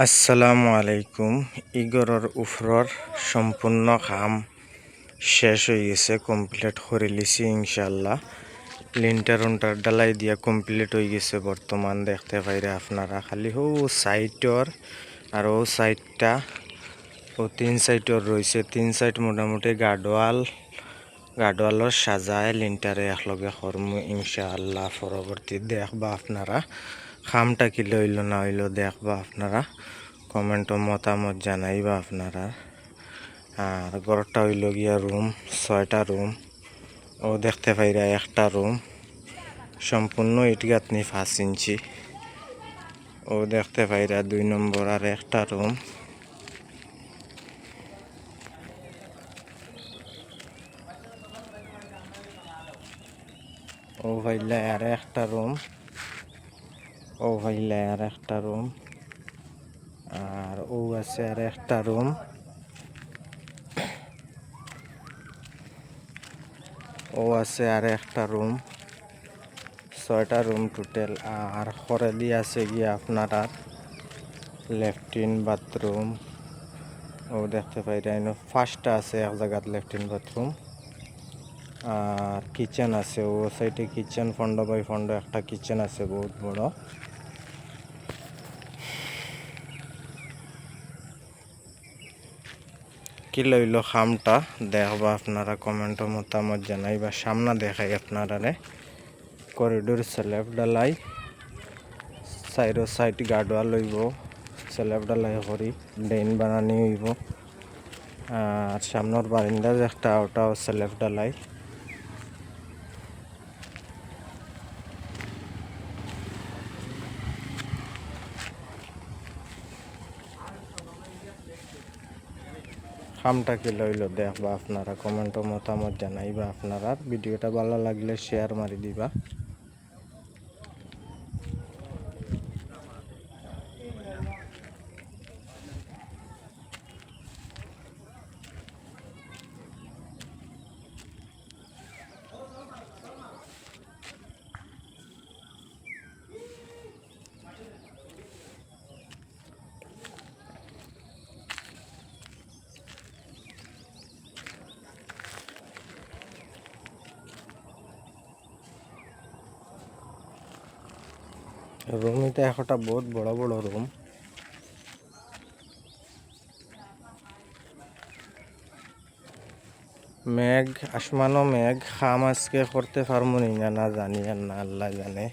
আসসালামু আলাইকুম। ইগরর উফরর সম্পূর্ণ কাম শেষ হয়ে গেছে, কমপ্লিট করে লিছি ইনশাল্লাহ। লিন্টার উন্টার ডালাই দিয়া কমপ্লিট হয়ে গেছে। বর্তমান দেখতে পাইরে আপনারা খালি হো সাইটর আর ও সাইডটা ও তিন সাইডর রয়েছে। তিন সাইড মোটামুটি গার্ডওয়ালর সাজায় লিন্টারে একলগে করমু ইনশাআল্লাহ। পরবর্তী দেখবা আপনারা খামটা কি লইল না হইল দেখবা আপনারা, কমেন্ট মতামত জানাইবা আপনারা। আর ঘরটা হইল গিয়া রুম, 6টা রুম। ও দেখতে পাইরা একটা রুম সম্পূর্ণ ইট গাঁথনি 5 ইঞ্চি। ও দেখতে পাইরা 2 নম্বর আর একটা রুম। ও ভাইলা আর একটা রুম, ও ভাইলা আর একটা রুম, আর ও আছে আর একটা রুম। ও আছে আর একটা রুম। 6টা রুম টোটাল। আর ঘরে দিয়ে আছে গিয়ে আপনার আর ল্যাট্রিন বাথরুম। ও দেখতে পাইরা 5টা আছে এক জায়গাত ল্যাট্রিন বাথরুম। আর কিচেন আছে ও সাইডে, কিচেন 15x15 একটা কিচেন আছে বহুত বড়। কি লইল খামটা দেখবা আপনারা, কমেন্ট মতামত জানাইবা। সামনা দেখাই আপনারা করিডোর স্ল্যাব ডালাই, সাইড গার্ডওয়াল লইব, স্ল্যাব ডালাই করি ড্রেন বানানি হইব। আর সামনের বারিন্দা যে একটা ওটাও স্ল্যাব ডালাই। খামটা কি লইল দেখবা আপনারা, কমেন্ট মতামত জানাইবা আপনারা। ভিডিওটা ভালো লাগলে শেয়ার মারি দিবা। রুম এটা একটা বহুত বড় বড় রুম। মেঘ আসমানো মেঘ, খাম আজকে করতে পারবো না জানি আর না আল্লাহ জানে।